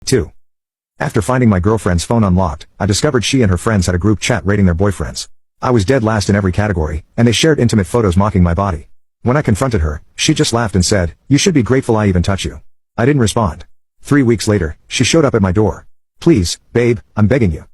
2. After finding my girlfriend's phone unlocked, I discovered she and her friends had a group chat rating their boyfriends. I was dead last in every category, and they shared intimate photos mocking my body. When I confronted her, she just laughed and said, "You should be grateful I even touch you." I didn't respond. 3 weeks later, she showed up at my door. "Please, babe, I'm begging you."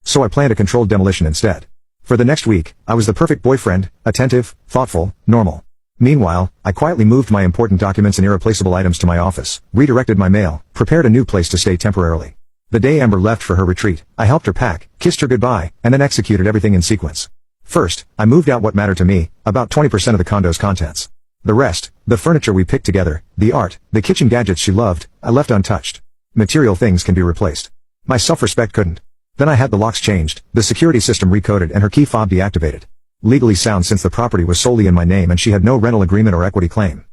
So I planned a controlled demolition instead. For the next week, I was the perfect boyfriend, attentive, thoughtful, normal. Meanwhile, I quietly moved my important documents and irreplaceable items to my office, redirected my mail, prepared a new place to stay temporarily. The day Amber left for her retreat, I helped her pack, kissed her goodbye, and then executed everything in sequence. First, I moved out what mattered to me, about 20% of the condo's contents. The rest, the furniture we picked together, the art, the kitchen gadgets she loved, I left untouched. Material things can be replaced. My self-respect couldn't. Then I had the locks changed, the security system recoded and her key fob deactivated. Legally sound since the property was solely in my name and she had no rental agreement or equity claim.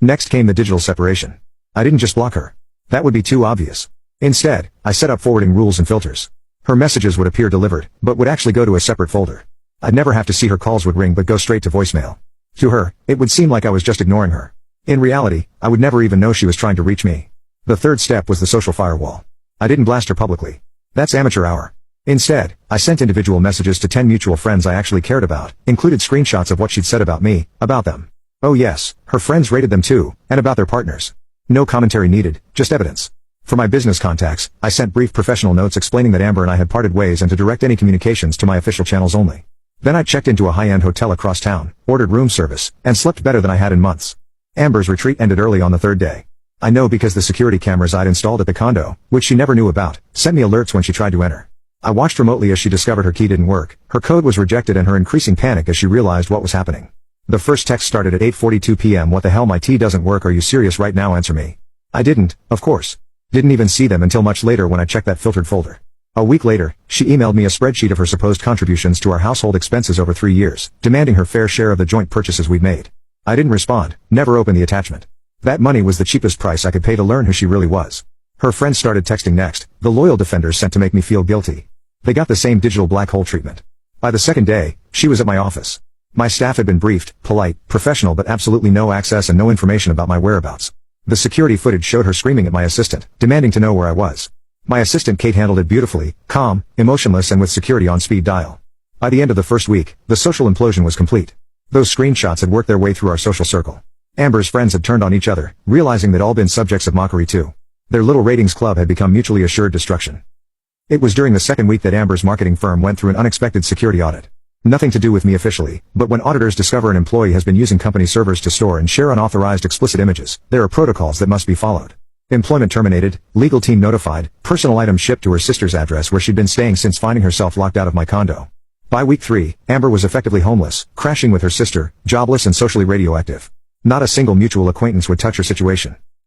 Next came the digital separation. I didn't just block her. That would be too obvious. Instead, I set up forwarding rules and filters. Her messages would appear delivered, but would actually go to a separate folder. I'd never have to see her calls would ring but go straight to voicemail. To her, it would seem like I was just ignoring her. In reality, I would never even know she was trying to reach me. The third step was the social firewall. I didn't blast her publicly. That's amateur hour. Instead, I sent individual messages to 10 mutual friends I actually cared about, included screenshots of what she'd said about me, about them. Oh yes, her friends rated them too, and about their partners. No commentary needed, just evidence. For my business contacts, I sent brief professional notes explaining that Amber and I had parted ways and to direct any communications to my official channels only. Then I checked into a high-end hotel across town, ordered room service, and slept better than I had in months. Amber's retreat ended early on the third day. I know because the security cameras I'd installed at the condo, which she never knew about, sent me alerts when she tried to enter. I watched remotely as she discovered her key didn't work, her code was rejected and her increasing panic as she realized what was happening. The first text started at 8:42 p.m. "What the hell, my tea doesn't work, are you serious right now, answer me." I didn't, of course. Didn't even see them until much later when I checked that filtered folder. A week later, she emailed me a spreadsheet of her supposed contributions to our household expenses over 3 years, demanding her fair share of the joint purchases we'd made. I didn't respond, never opened the attachment. That money was the cheapest price I could pay to learn who she really was. Her friends started texting next, the loyal defenders sent to make me feel guilty. They got the same digital black hole treatment. By the second day, she was at my office. My staff had been briefed, polite, professional but absolutely no access and no information about my whereabouts. The security footage showed her screaming at my assistant, demanding to know where I was. My assistant Kate handled it beautifully, calm, emotionless and with security on speed dial. By the end of the first week, the social implosion was complete. Those screenshots had worked their way through our social circle. Amber's friends had turned on each other, realizing they'd all been subjects of mockery too. Their little ratings club had become mutually assured destruction. It was during the second week that Amber's marketing firm went through an unexpected security audit. Nothing to do with me officially, but when auditors discover an employee has been using company servers to store and share unauthorized explicit images, there are protocols that must be followed. Employment terminated, legal team notified, personal items shipped to her sister's address where she'd been staying since finding herself locked out of my condo. By week 3, Amber was effectively homeless, crashing with her sister, jobless and socially radioactive. Not a single mutual acquaintance would touch her situation.